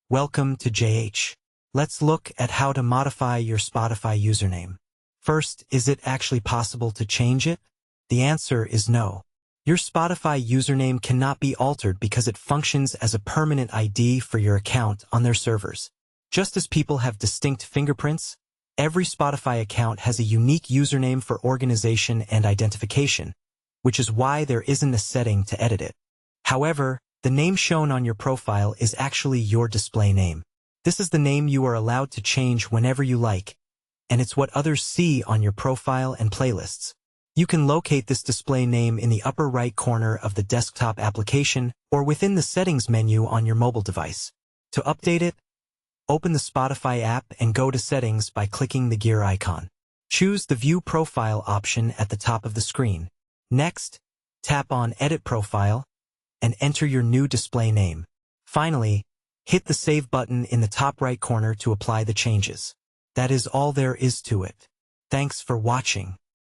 Welcome to JH. Let's look at how to modify your Spotify username. First, is it actually possible to change it? The answer is no. Your Spotify username cannot be altered because it functions as a permanent ID for your account on their servers. Just as people have distinct fingerprints, every Spotify account has a unique username for organization and identification, which is why there isn't a setting to edit it. However, the name shown on your profile is actually your display name. This is the name you are allowed to change whenever you like, and it's what others see on your profile and playlists. You can locate this display name in the upper right corner of the desktop application or within the settings menu on your mobile device. To update it, open the Spotify app and go to Settings by clicking the gear icon. Choose the View Profile option at the top of the screen. Next, tap on Edit Profile and enter your new display name. Finally, hit the Save button in the top right corner to apply the changes. That is all there is to it. Thanks for watching.